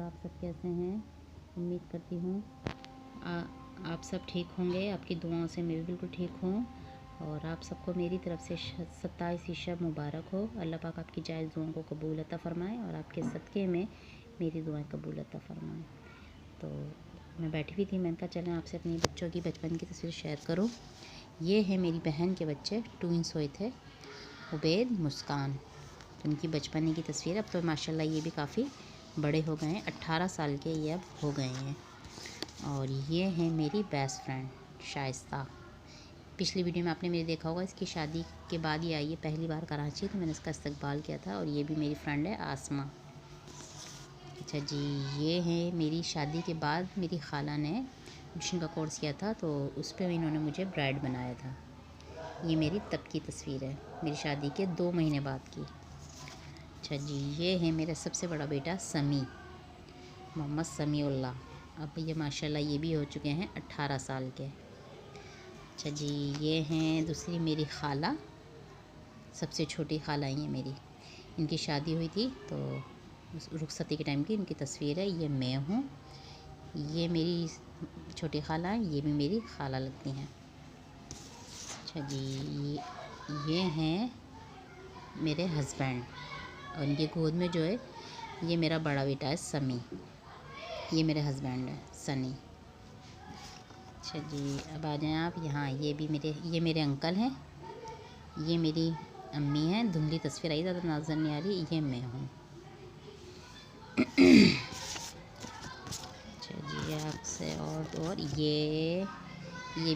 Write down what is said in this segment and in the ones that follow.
आप सब कैसे हैं। उम्मीद करती हूँ आप सब ठीक होंगे। आपकी दुआओं से मैं भी बिल्कुल ठीक हूँ और आप सबको मेरी तरफ से 27 शब मुबारक हो। अल्लाह पाक आपकी जायज़ दुआओं को कबूल अता फ़रमाए और आपके सदक़े में मेरी दुआएं कबूल अता फ़रमाए। तो मैं बैठी हुई थी, मैंने कहा चलें आपसे अपनी बच्चों की बचपन की तस्वीर शेयर करूँ। ये है मेरी बहन के बच्चे, ट्विंस हुए थे, उबैद, मुस्कान। उनकी बचपन की तस्वीर। अब तो माशाल्लाह ये भी काफ़ी बड़े हो गए हैं, 18 साल के ये अब हो गए हैं। और ये है मेरी बेस्ट फ्रेंड शाइस्ता। पिछली वीडियो में आपने मेरे देखा होगा, इसकी शादी के बाद ही आई है पहली बार कराची, तो मैंने इसका इस्तकबाल किया था। और ये भी मेरी फ्रेंड है आसमा। अच्छा जी, ये है मेरी शादी के बाद मेरी खाला ने ट्यूशन का कोर्स किया था, तो उस पर इन्होंने मुझे ब्राइड बनाया था। ये मेरी तब की तस्वीर है, मेरी शादी के 2 महीने बाद की। अच्छा जी, ये है मेरा सबसे बड़ा बेटा समी, मोहम्मद समीउल्लाह। अब ये माशाल्लाह ये भी हो चुके हैं 18 साल के। अच्छा जी, ये हैं दूसरी मेरी खाला, सबसे छोटी खाला ये मेरी। इनकी शादी हुई थी तो रुखसती के टाइम की इनकी तस्वीर है। ये मैं हूँ, ये मेरी छोटी खाला है, ये भी मेरी खाला लगती हैं। अच्छा जी, ये हैं मेरे हस्बैंड और इनकी गोद में जो है ये मेरा बड़ा बेटा है समी। ये मेरे हस्बैंड है सनी। अच्छा जी, अब आ जाएं आप यहाँ। ये मेरे अंकल हैं, ये मेरी अम्मी हैं। धुंधली तस्वीर आई, ज़्यादा नज़र नहीं आ रही। ये मैं हूँ। अच्छा जी, आपसे और ये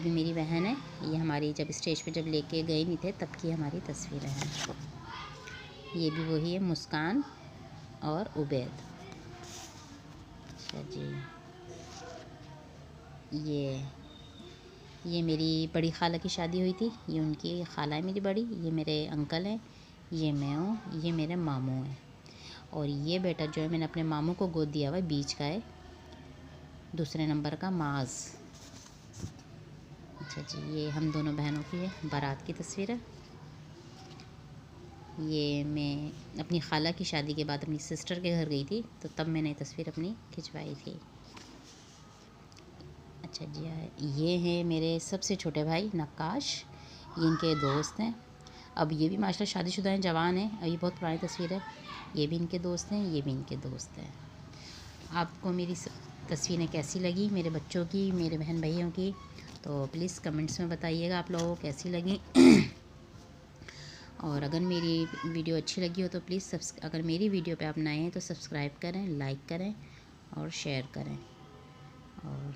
भी मेरी बहन है। ये हमारी जब स्टेज पे जब लेके गए नहीं थे तब की हमारी तस्वीरें हैं। ये भी वही है, मुस्कान और उबैद। अच्छा जी, ये मेरी बड़ी खाला की शादी हुई थी। ये उनकी खाला है मेरी बड़ी। ये मेरे अंकल हैं, ये मैं हूँ, ये मेरे मामू हैं। और ये बेटा जो है मैंने अपने मामू को गोद दिया हुआ है, बीच का है, दूसरे नंबर का माज। अच्छा जी, ये हम दोनों बहनों की है बारात की तस्वीर है। ये मैं अपनी खाला की शादी के बाद अपनी सिस्टर के घर गई थी, तो तब मैंने तस्वीर अपनी खिंचवाई थी। अच्छा जी, ये हैं मेरे सबसे छोटे भाई नक्काश, ये इनके दोस्त हैं। अब ये भी माशाल्लाह शादीशुदा हैं, जवान हैं। अब ये बहुत पुरानी तस्वीर है। ये भी इनके दोस्त हैं, ये भी इनके दोस्त हैं। आपको मेरी तस्वीरें कैसी लगी, मेरे बच्चों की, मेरे बहन भाइयों की, तो प्लीज़ कमेंट्स में बताइएगा आप लोगों को कैसी लगी। और अगर मेरी वीडियो अच्छी लगी हो तो प्लीज़ अगर मेरी वीडियो पे आप नए हैं तो सब्सक्राइब करें, लाइक करें और शेयर करें। और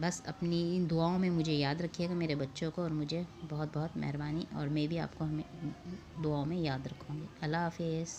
बस अपनी दुआओं में मुझे याद रखिएगा, मेरे बच्चों को, और मुझे बहुत बहुत मेहरबानी। और मैं भी आपको दुआओं में याद रखूँगी। अल्लाह हाफ़िज़।